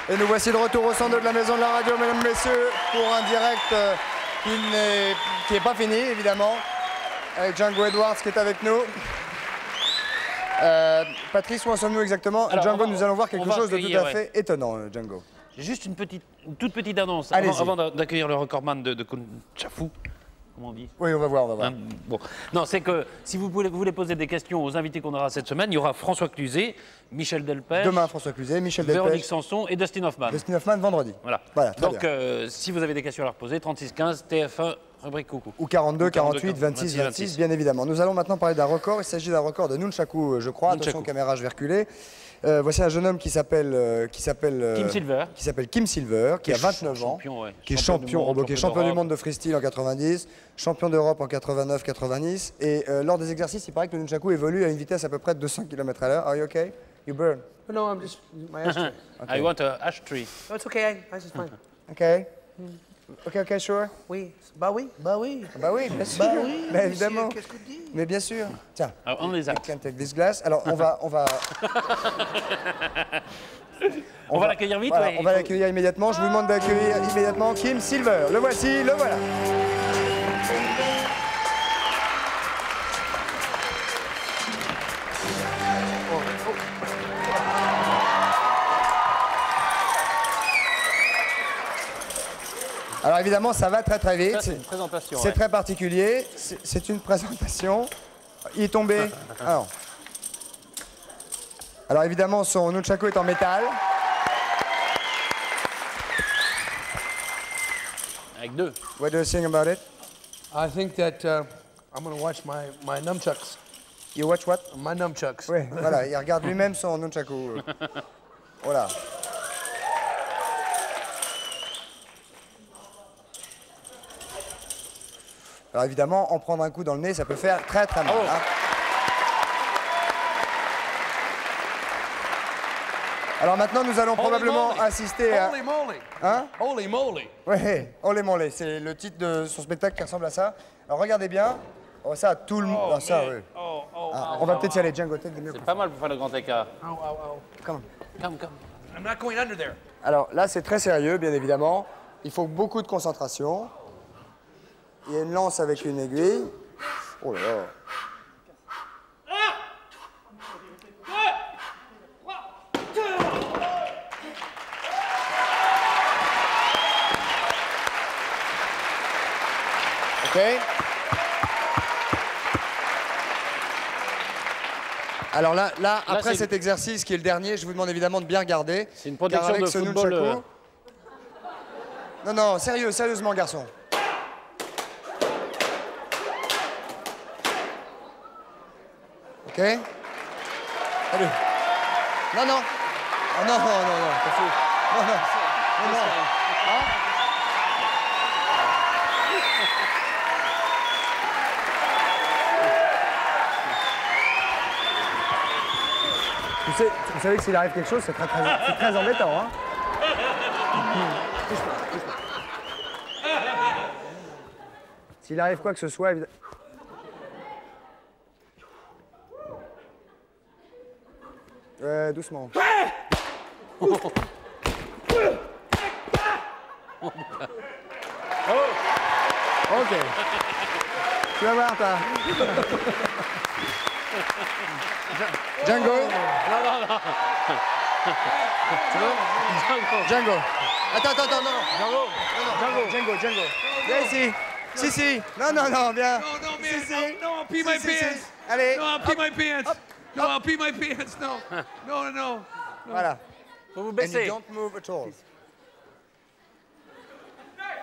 Et nous voici de retour au centre de la maison de la radio, mesdames et messieurs, pour un direct qui n'est pas fini, évidemment, avec Django Edwards qui est avec nous. Patrice, où en sommes-nous exactement? Alors, Django, on va- nous allons voir on quelque va chose de tout accueillir, à fait étonnant, Django. J'ai juste une toute petite annonce Allez-y. avant d'accueillir le recordman de Kunchafu. Comment on dit? Oui, on va voir, on va voir. Hein, bon. Non, c'est que si vous voulez poser des questions aux invités qu'on aura cette semaine, il y aura François Cluzet, Michel Delpech, Demain, François Cluzet, Michel Véronique Delpech, Sanson et Dustin Hoffman. Dustin Hoffman, vendredi. Voilà. Voilà, très Donc, bien. si vous avez des questions à leur poser, 3615 TF1, rubrique coucou. Ou 42, 48, 26, 26, bien évidemment. Nous allons maintenant parler d'un record. Il s'agit d'un record de Nunchaku, je crois. Attention, Nunchaku. caméra, je vais reculer. Voici un jeune homme qui s'appelle Kim Silver. qui s'appelle Kim Silver, qui a 29 ans, champion, ouais. qui est Champion du monde, qui est champion champion du d'Europe. monde de freestyle en 90, champion d'Europe en 89, 90. Et lors des exercices, il paraît que le Nunchaku évolue à une vitesse à peu près de 200 km/h. Are you okay? You burn. No, I'm just my ashtray. I want a ash tree. No, it's okay. This is fine. Okay. Okay, sure. Oui, bah oui, bah oui. Bah oui, bien sûr. Bah oui, Mais monsieur, évidemment. qu'est-ce que tu dis? Mais bien sûr. Tiens. Only that. Can take this glass. Alors on va On va l'accueillir vite, voilà, ouais, on va il faut- l'accueillir immédiatement. Je vous demande d'accueillir immédiatement Kim Silver. Le voici, le voilà. Alors évidemment, ça va très très vite. Ça, c'est une présentation. C'est ouais. très particulier. C'est une présentation. Il est tombé. Alors évidemment, son nunchaku est en métal. Avec deux. What do you think about it? I think that I'm going to watch my nunchucks. You watch what? My nunchucks. Oui, voilà, il regarde lui-même son nunchaku. Voilà. Alors évidemment, en prendre un coup dans le nez, ça peut faire très très mal. Hein. Alors maintenant, nous allons probablement assister à... Holy moly. Hein? Holy moly. Oui, Olé Molé, c'est le titre de son spectacle qui ressemble à ça. Alors regardez bien. Oh, ça, tout le monde. Ça, oui. Ah, on va peut-être y aller, Django, take the C'est microphone. pas mal pour faire le grand écart. Come on. Come. I'm not going under there. Alors là, c'est très sérieux, bien évidemment. Il faut beaucoup de concentration. Il y a une lance avec une aiguille. Oh là là. OK. Alors là après c'est- cet exercice qui est le dernier, je vous demande évidemment de bien regarder. C'est une protection car avec de ce football, nunchaku- Non, sérieusement, garçon. OK. Allez. Non. Oh, non, t'es fou. Non. Hein? Vous savez que s'il arrive quelque chose, c'est très embêtant. Hein? S'il arrive quoi que ce soit, évidemment. Doucement. Ok. Tu vas voir, toi. Django. Django. Attends, non. Django. Viens ici. Si. Non, viens. No, man. Si. No, I'll pee my Si. pants. Allez. No, I'll pee my pants. No, I'll pee my pants. No. Voilà. Faut vous And you baisser. don't move at all.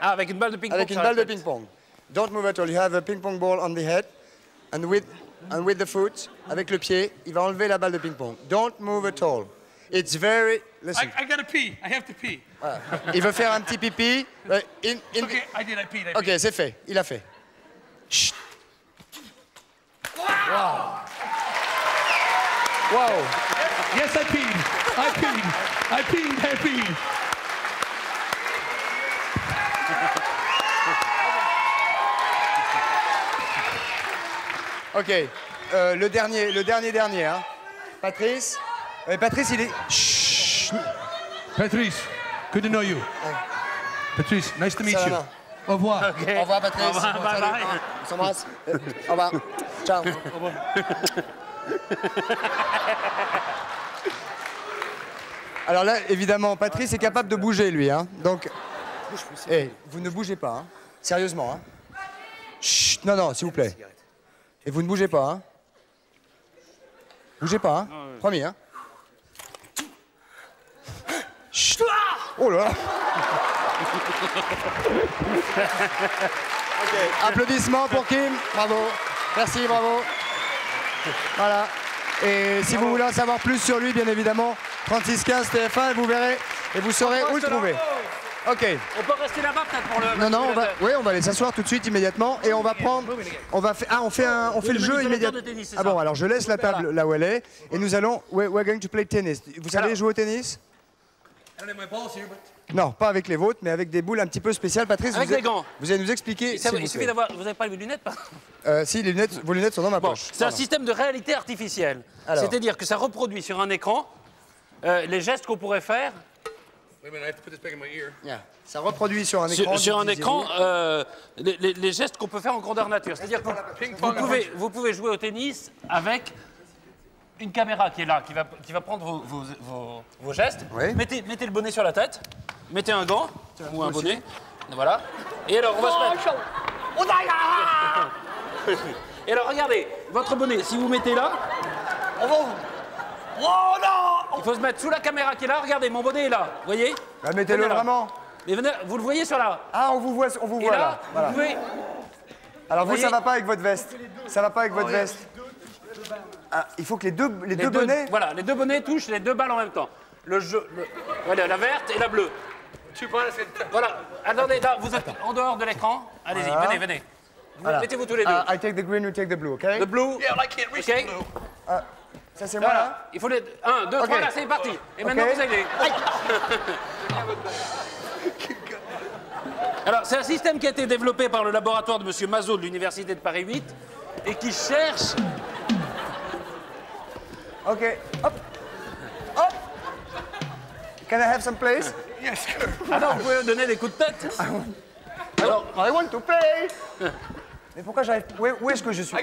Ah, avec une balle de ping-pong. Avec une ça balle de répète. ping-pong. Don't move at all. You have a ping-pong ball on the head. And with the foot, avec le pied, il va enlever la balle de ping-pong. Don't move at all. It's very... Listen. I gotta pee. I have to pee. Voilà. Il veut faire un petit pipi. Okay, I peed. Ok, c'est fait. Il a fait. Chut. Wow. Yes, I peed. I peed. Ok. Le dernier. Hein. Patrice. Patrice, il est... Chut. Patrice, good to know you. Patrice, nice to meet Ça you. va. Au revoir. Au revoir, Patrice. Au revoir, bye Salut. bye. On s'embrasse. Au revoir. Ciao. Alors là, évidemment, Patrice est capable de bouger, lui. Hein. Donc, vous ne bougez pas. Hein. Sérieusement. Hein. Chut. Non, s'il vous plaît. Et vous ne bougez pas. Hein. Bougez pas. Hein. Promis. Hein. Chut. Oh là là. Applaudissements pour Kim. Bravo. Merci, bravo. Voilà. Et si vous voulez en savoir plus sur lui, bien évidemment, 3615 TF1, et vous verrez et vous saurez où le trouver. Ok. On peut rester là-bas peut-être pour le... Non, on va aller s'asseoir tout de suite immédiatement et on va prendre, on fait le jeu immédiatement. Ah bon, alors je laisse la table là où elle est et nous allons, we're going to play tennis. Vous savez jouer au tennis? I don't have my balls here, but... Non, pas avec les vôtres, mais avec des boules un petit peu spéciales. Patrice, Avec des gants. Vous allez nous expliquer. Il s'il vous suffit plaît. d'avoir... Vous n'avez pas les lunettes, pardon. Si, vos lunettes sont dans ma Bon, poche. c'est un Pardon. système de réalité artificielle. Alors. C'est-à-dire que ça reproduit sur un écran les gestes qu'on pourrait faire Wait a minute, I have to put this back in my ear. Yeah. Ça reproduit sur un écran. sur un disiez-vous. écran les gestes qu'on peut faire en grandeur nature. C'est-à-dire que vous pouvez jouer au tennis avec une caméra qui est là, qui va prendre vos gestes. Oui. Mettez le bonnet sur la tête. Mettez un gant ou un bonnet. Voilà. Et alors, on va se mettre... Et alors, regardez, votre bonnet, si vous mettez là... Il faut se mettre sous la caméra qui est là. Regardez, mon bonnet est là. Vous voyez? Bah, mettez-le Venez là. vraiment. Mais venez, vous le voyez sur là. Ah, on vous voit Et là. là, Voilà. vous pouvez... Alors vous, voyez ça va pas avec votre veste. Ça va pas avec votre veste. Ah, il faut que les deux bonnets... Voilà, les deux bonnets touchent les deux balles en même temps. Voilà, la verte et la bleue. Voilà, attendez, là, vous êtes en dehors de l'écran. Allez-y, Voilà. venez. Voilà. Mettez-vous tous les deux. I take the green, you take the blue, OK? Le blue. Yeah, I can't reach OK. the blue. Ça, c'est moi, là? Voilà, il faut les... 1, 2, 3, Ok. là, c'est parti. Et maintenant, Ok. vous allez... Alors, c'est un système qui a été développé par le laboratoire de M. Mazot de l'Université de Paris 8 et qui cherche... OK. Hop. Hop. Can I have some place? Yes, sir. Ah non, vous pouvez donner des coups de tête. Alors, I want to play. Mais pourquoi j'arrive... Où est-ce que je suis?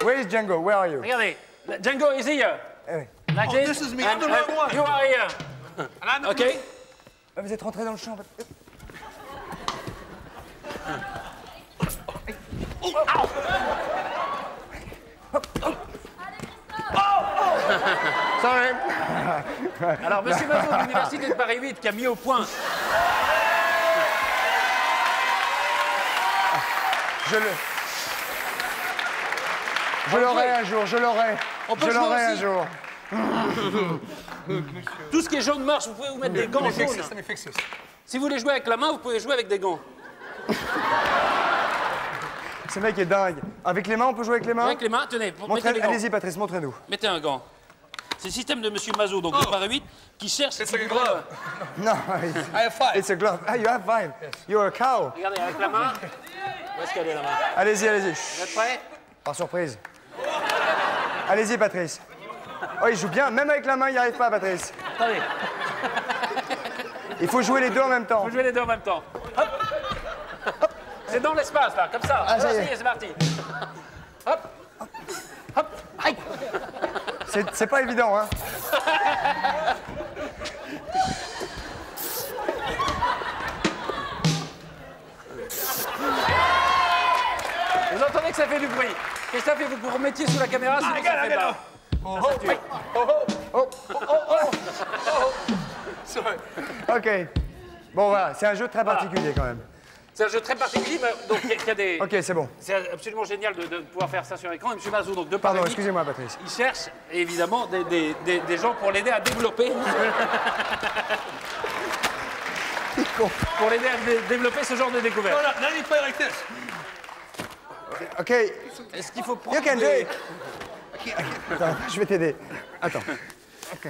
Where is Django? Where are you? regardez, Django is here. Eh oui. Like Oh, this is me. I'm the right one. You are here. And I'm the OK. Ah, vous êtes rentré dans le champ. Sorry. Alors, M. Mazot de l'Université de Paris 8 qui a mis au point... Je l'aurai un jour, je l'aurai. On peut Je jouer l'aurai un aussi. jour. Tout ce qui est jaune marche, vous pouvez vous mettre des gants jaunes. Let me fix this. Si vous voulez jouer avec la main, vous pouvez jouer avec des gants. Ce mec est dingue. Avec les mains, on peut jouer avec les mains? Avec les mains, tenez, mettez les gants. Allez-y, Patrice, montrez-nous. Mettez un gant. C'est le système de M. Mazot, donc de Paris 8, qui cherche... It's like a glove. Non, I have 5. it's a glove. Ah, you have five. You're a cow. Regardez, avec la main. Où est-ce qu'elle est, la main? Allez-y, allez-y. Vous êtes prêts? Par surprise. Allez-y, Patrice. Oh, il joue bien. Même avec la main, il n'y arrive pas, Patrice. Attendez, Il faut jouer les deux en même temps. vous jouez les deux en même temps. Hop. C'est dans l'espace, là, comme ça. Ah, ça y est. Ça y est, c'est parti. Hop. Hop. Aïe. C'est pas évident, hein. Vous entendez que ça fait du bruit. Christophe, il faut que vous remettiez sous la caméra, sinon ça fait de la... Sorry. OK. Bon, voilà. C'est un jeu très particulier, quand même. C'est un jeu très particulier, mais donc il y a des... OK, c'est bon. C'est absolument génial de pouvoir faire ça sur écran. Et M. Mazot, donc de Pardon, Paris 8, excusez-moi, Patrice. il cherche évidemment des gens pour l'aider à développer. Pour l'aider à développer ce genre de découverte. No, no, let me play like this. OK. Est-ce qu'il faut prendre You can do des... it. Attends, je vais t'aider. Attends. OK.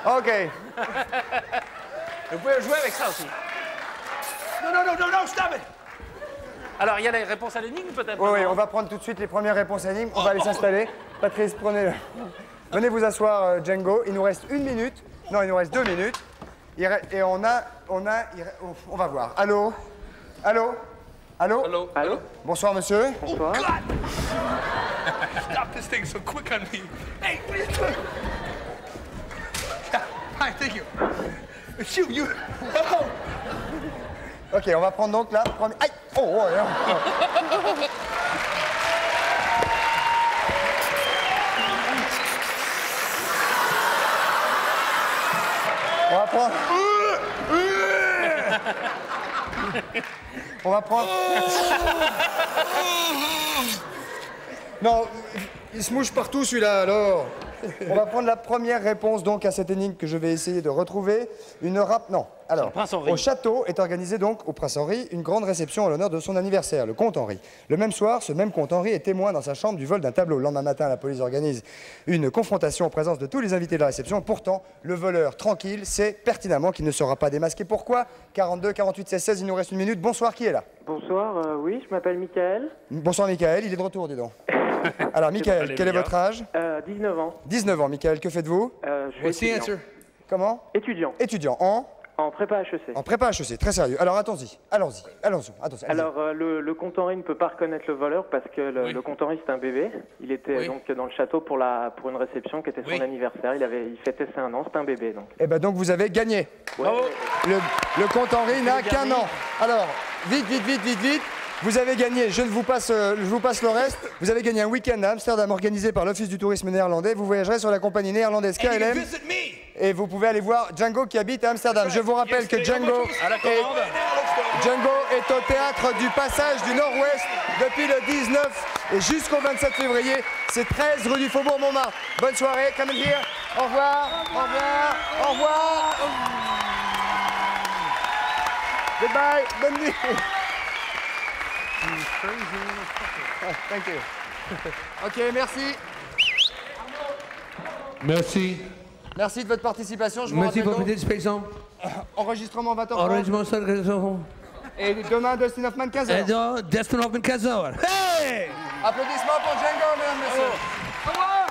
OK. Vous pouvez jouer avec ça aussi. No, no, no, no, no, stop it. Alors, il y a les réponses à l'énigme peut-être? Oui, oui, maintenant on va prendre tout de suite les premières réponses à l'énigme. On va aller s'installer. Patrice, prenez-le. Venez vous asseoir, Django. Il nous reste 1 minute. Non, il nous reste 2 minutes. Et on va voir. Allô? Allô? Allô? Hello. Allô? Bonsoir, monsieur. Bonsoir. Stop this thing so quick on me. Hey, what are you doing? Hi, thank you. It's you. Oh. OK, on va prendre donc la première... Aïe! Oh, oh, oh. On va prendre... On va prendre... Non, il se mouche partout celui-là, alors. On va prendre la première réponse donc à cette énigme que je vais essayer de retrouver. Une rap... Non. Alors, le prince Henri. au château est organisée donc au prince Henri une grande réception en l'honneur de son anniversaire, le comte Henri. Le même soir, ce même comte Henri est témoin dans sa chambre du vol d'un tableau. Le lendemain matin, la police organise une confrontation en présence de tous les invités de la réception. Pourtant, le voleur, tranquille, sait pertinemment qu'il ne sera pas démasqué. Pourquoi? 42, 48, 16, 16, il nous reste 1 minute. Bonsoir, qui est là? Bonsoir, oui, je m'appelle Michael. Bonsoir, Michael, il est de retour, dis donc. Alors, Michael, quel est votre âge? 19 ans. 19 ans, Michael, que faites-vous? Je suis What's the étudiant. answer? Comment? Étudiant. Étudiant en En prépa HEC. En prépa HEC, très sérieux. Alors allons-y. Alors, le compte Henri ne peut pas reconnaître le voleur parce que le compte Henri, c'est un bébé. Il était donc dans le château pour une réception qui était son anniversaire. Il fêtait ses 1 an, c'est un bébé. Donc. Eh ben donc vous avez gagné. Bravo. Le compte Henri n'a qu'un an. Alors, vite. Vous avez gagné, je vous passe le reste. Vous avez gagné un week-end à Amsterdam organisé par l'Office du tourisme néerlandais. Vous voyagerez sur la compagnie néerlandaise KLM. Et vous pouvez aller voir Django qui habite à Amsterdam. Je vous rappelle que Django est au théâtre du Passage du Nord-Ouest depuis le 19 et jusqu'au 27 février. C'est 13 rue du Faubourg Montmartre. Bonne soirée, come in here. Au revoir. Goodbye, bonne nuit. Thank you. Ok, merci. Merci de votre participation. Je vous Merci rappelle pour donc, votre participation. enregistrement 20h30. Enregistrement. Et demain, Dustin Hoffman 15h. Dustin Hoffman 15h. Hey! Applaudissements pour Django, mesdames et messieurs. Au revoir.